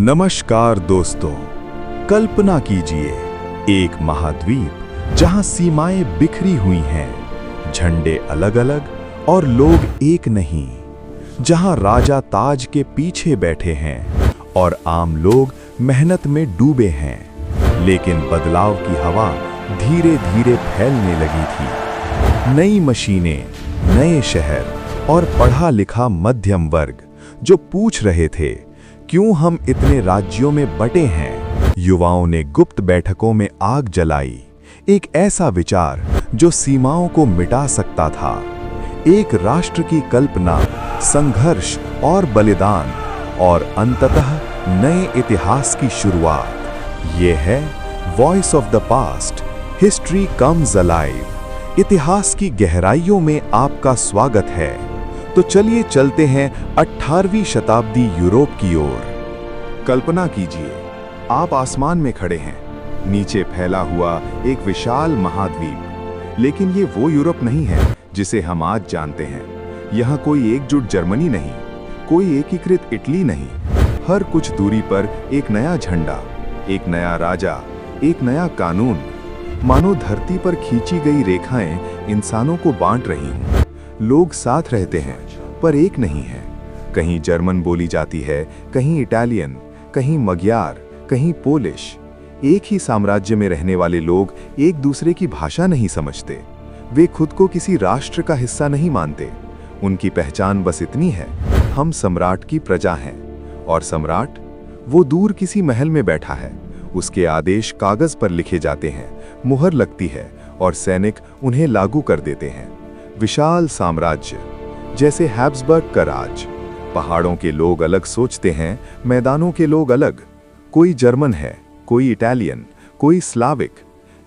नमस्कार दोस्तों, कल्पना कीजिए एक महाद्वीप जहां सीमाएं बिखरी हुई हैं, झंडे अलग अलग और लोग एक नहीं, जहां राजा ताज के पीछे बैठे हैं और आम लोग मेहनत में डूबे हैं। लेकिन बदलाव की हवा धीरे धीरे फैलने लगी थी। नई मशीनें, नए शहर और पढ़ा लिखा मध्यम वर्ग जो पूछ रहे थे क्यों हम इतने राज्यों में बटे हैं। युवाओं ने गुप्त बैठकों में आग जलाई, एक ऐसा विचार जो सीमाओं को मिटा सकता था। एक राष्ट्र की कल्पना, संघर्ष और बलिदान, और अंततः नए इतिहास की शुरुआत। ये है voice of the past, history comes alive. इतिहास की गहराइयों में आपका स्वागत है। तो चलिए चलते हैं 18वीं शताब्दी यूरोप की ओर। कल्पना कीजिए, आप आसमान में खड़े हैं, नीचे फैला हुआ एक विशाल महाद्वीप। लेकिन ये वो यूरोप नहीं है जिसे हम आज जानते हैं। यहाँ कोई एकजुट जर्मनी नहीं, कोई एकीकृत इटली नहीं। हर कुछ दूरी पर एक नया झंडा, एक नया राजा, एक नया कानून। मानो धरती पर खींची गई रेखाएं इंसानों को बांट रही हों। लोग साथ रहते हैं पर एक नहीं है। कहीं जर्मन बोली जाती है, कहीं इटालियन, कहीं मग्यार, कहीं पोलिश। एक ही साम्राज्य में रहने वाले लोग एक दूसरे की भाषा नहीं समझते। वे खुद को किसी राष्ट्र का हिस्सा नहीं मानते। उनकी पहचान बस इतनी है, हम सम्राट की प्रजा हैं। और सम्राट, वो दूर किसी महल में बैठा है। उसके आदेश कागज पर लिखे जाते हैं, मुहर लगती है और सैनिक उन्हें लागू कर देते हैं। विशाल साम्राज्य, जैसे हैब्सबर्ग का राज। पहाड़ों के लोग अलग सोचते हैं, मैदानों के लोग अलग। कोई जर्मन है, कोई इटालियन, कोई स्लाविक,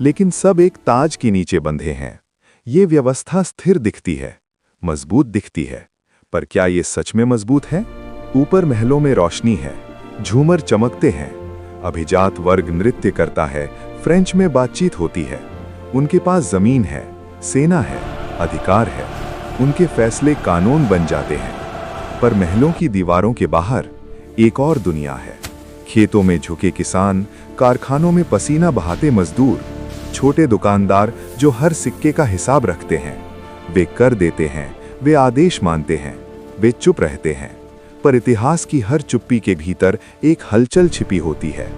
लेकिन सब एक ताज के नीचे बंधे हैं। ये व्यवस्था स्थिर दिखती है, मजबूत दिखती है, पर क्या ये सच में मजबूत है? ऊपर महलों में रोशनी है, झूमर चमकते हैं, अभिजात वर्ग नृत्य करता है, फ्रेंच में बातचीत होती है। उनके पास जमीन है, सेना है, अधिकार है, उनके फैसले कानून बन जाते हैं। पर महलों की दीवारों के बाहर एक और दुनिया है। खेतों में झुके किसान, कारखानों में पसीना बहाते मजदूर, छोटे दुकानदार जो हर सिक्के का हिसाब रखते हैं। वे कर देते हैं, वे आदेश मानते हैं, वे चुप रहते हैं। पर इतिहास की हर चुप्पी के भीतर एक हलचल छिपी होती है।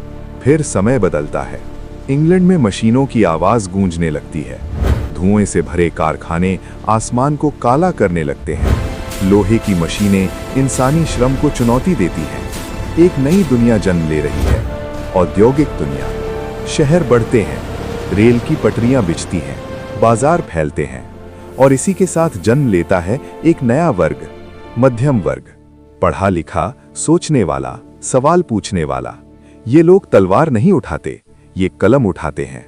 फिर समय बदलता है। इंग्लैंड में मशीनों की आवाज गूंजने लगती है। धुएं से भरे कारखाने आसमान को काला करने लगते हैं। लोहे की मशीनें इंसानी श्रम को चुनौती देती हैं। एक नई दुनिया जन्म ले रही है, औद्योगिक दुनिया। शहर बढ़ते हैं, रेल की पटरियां बिछती हैं, बाजार फैलते हैं। और इसी के साथ जन्म लेता है एक नया वर्ग, मध्यम वर्ग। पढ़ा लिखा, सोचने वाला, सवाल पूछने वाला। ये लोग तलवार नहीं उठाते, ये कलम उठाते हैं।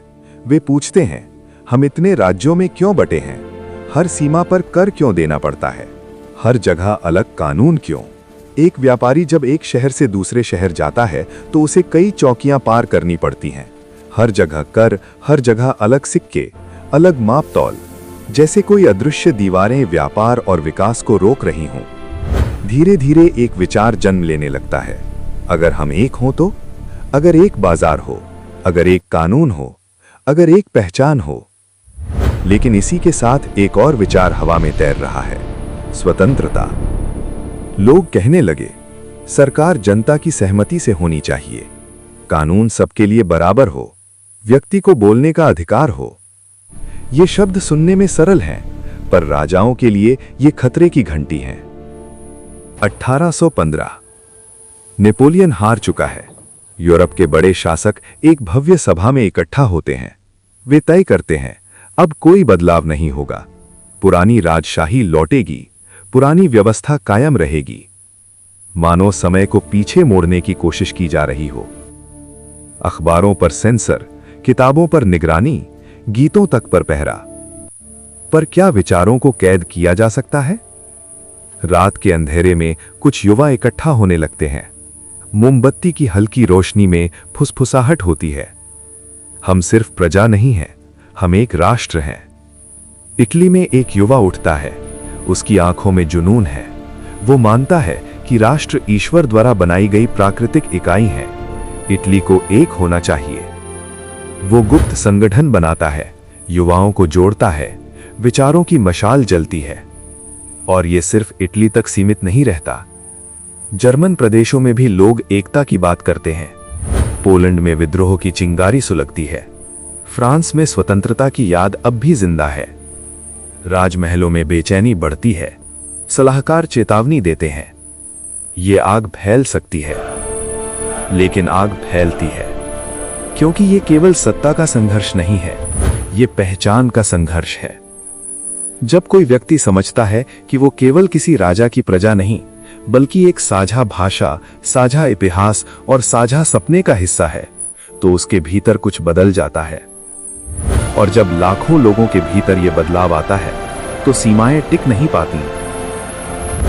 वे पूछते हैं, हम इतने राज्यों में क्यों बटे हैं? हर सीमा पर कर क्यों देना पड़ता है? हर जगह अलग कानून क्यों? एक व्यापारी जब एक शहर से दूसरे शहर जाता है तो उसे कई चौकियां पार करनी पड़ती हैं। हर जगह कर, हर जगह अलग सिक्के, अलग मापतौल। जैसे कोई अदृश्य दीवारें व्यापार और विकास को रोक रही हों। धीरे धीरे एक विचार जन्म लेने लगता है, अगर हम एक हों तो? अगर एक बाजार हो, अगर एक कानून हो, अगर एक पहचान हो। लेकिन इसी के साथ एक और विचार हवा में तैर रहा है, स्वतंत्रता। लोग कहने लगे, सरकार जनता की सहमति से होनी चाहिए, कानून सबके लिए बराबर हो, व्यक्ति को बोलने का अधिकार हो। ये शब्द सुनने में सरल हैं, पर राजाओं के लिए ये खतरे की घंटी हैं। 1815 नेपोलियन हार चुका है। यूरोप के बड़े शासक एक भव्य सभा में इकट्ठा होते हैं। वे तय करते हैं, अब कोई बदलाव नहीं होगा। पुरानी राजशाही लौटेगी, पुरानी व्यवस्था कायम रहेगी। मानो समय को पीछे मोड़ने की कोशिश की जा रही हो। अखबारों पर सेंसर, किताबों पर निगरानी, गीतों तक पर पहरा। पर क्या विचारों को कैद किया जा सकता है? रात के अंधेरे में कुछ युवा इकट्ठा होने लगते हैं। मोमबत्ती की हल्की रोशनी में फुसफुसाहट होती है। हम सिर्फ प्रजा नहीं हैं, हम एक राष्ट्र हैं। इटली में एक युवा उठता है, उसकी आंखों में जुनून है। वो मानता है कि राष्ट्र ईश्वर द्वारा बनाई गई प्राकृतिक इकाई है। इटली को एक होना चाहिए। वो गुप्त संगठन बनाता है, युवाओं को जोड़ता है, विचारों की मशाल जलती है। और ये सिर्फ इटली तक सीमित नहीं रहता। जर्मन प्रदेशों में भी लोग एकता की बात करते हैं। पोलैंड में विद्रोह की चिंगारी सुलगती है। फ्रांस में स्वतंत्रता की याद अब भी जिंदा है। राजमहलों में बेचैनी बढ़ती है। सलाहकार चेतावनी देते हैं, ये आग फैल सकती है। लेकिन आग फैलती है, क्योंकि ये केवल सत्ता का संघर्ष नहीं है, ये पहचान का संघर्ष है। जब कोई व्यक्ति समझता है कि वो केवल किसी राजा की प्रजा नहीं, बल्कि एक साझा भाषा, साझा इतिहास और साझा सपने का हिस्सा है, तो उसके भीतर कुछ बदल जाता है। और जब लाखों लोगों के भीतर यह बदलाव आता है, तो सीमाएं टिक नहीं पाती।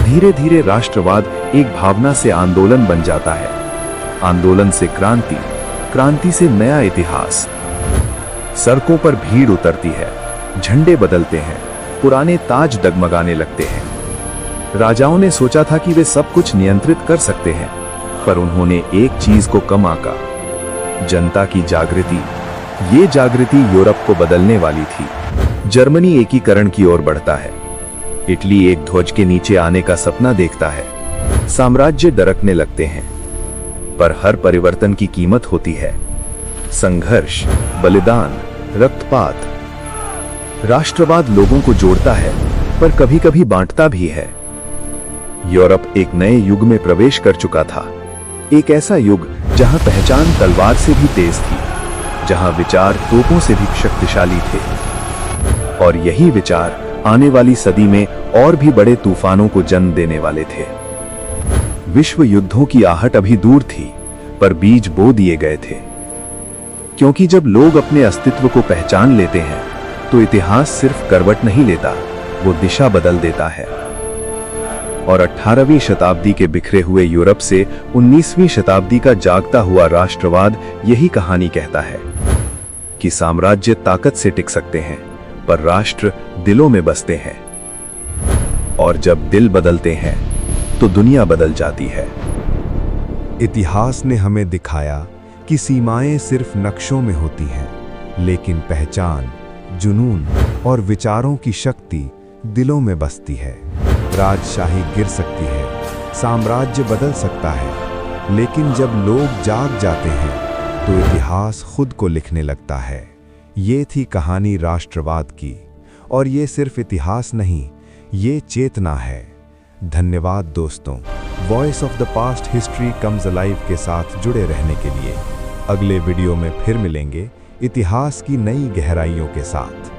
धीरे धीरे राष्ट्रवाद एक भावना से आंदोलन बन जाता है। आंदोलन से क्रांति, क्रांति से नया इतिहास। सड़कों पर भीड़ उतरती है, झंडे बदलते हैं, पुराने ताज डगमगाने लगते हैं। राजाओं ने सोचा था कि वे सब कुछ नियंत्रित कर सकते हैं, पर उन्होंने एक चीज को कम आंका, जनता की जागृति। ये जागृति यूरोप को बदलने वाली थी। जर्मनी एकीकरण की ओर बढ़ता है। इटली एक ध्वज के नीचे आने का सपना देखता है। साम्राज्य डरकने लगते हैं, पर हर परिवर्तन की कीमत होती है। संघर्ष, बलिदान, रक्तपात। राष्ट्रवाद लोगों को जोड़ता है, पर कभी कभी बांटता भी है। यूरोप एक नए युग में प्रवेश कर चुका था। एक ऐसा युग जहां पहचान तलवार से भी तेज थी, जहां विचार तोपों से भी शक्तिशाली थे। और यही विचार आने वाली सदी में और भी बड़े तूफानों को जन्म देने वाले थे। विश्व युद्धों की आहट अभी दूर थी, पर बीज बो दिए गए थे। क्योंकि जब लोग अपने अस्तित्व को पहचान लेते हैं, तो इतिहास सिर्फ करवट नहीं लेता, वो दिशा बदल देता है। और 18वीं शताब्दी के बिखरे हुए यूरोप से 19वीं शताब्दी का जागता हुआ राष्ट्रवाद यही कहानी कहता है कि साम्राज्य ताकत से टिक सकते हैं, पर राष्ट्र दिलों में बसते हैं। और जब दिल बदलते हैं, तो दुनिया बदल जाती है। इतिहास ने हमें दिखाया कि सीमाएं सिर्फ नक्शों में होती हैं, लेकिन पहचान, जुनून और विचारों की शक्ति दिलों में बसती है। राजशाही गिर सकती है, साम्राज्य बदल सकता है, लेकिन जब लोग जाग जाते हैं, तो इतिहास खुद को लिखने लगता है। ये थी कहानी राष्ट्रवाद की, और ये सिर्फ इतिहास नहीं, ये चेतना है। धन्यवाद दोस्तों। Voice of the past history comes alive के साथ जुड़े रहने के लिए। अगले वीडियो में फिर मिलेंगे इतिहास की नई गहराइयों के साथ।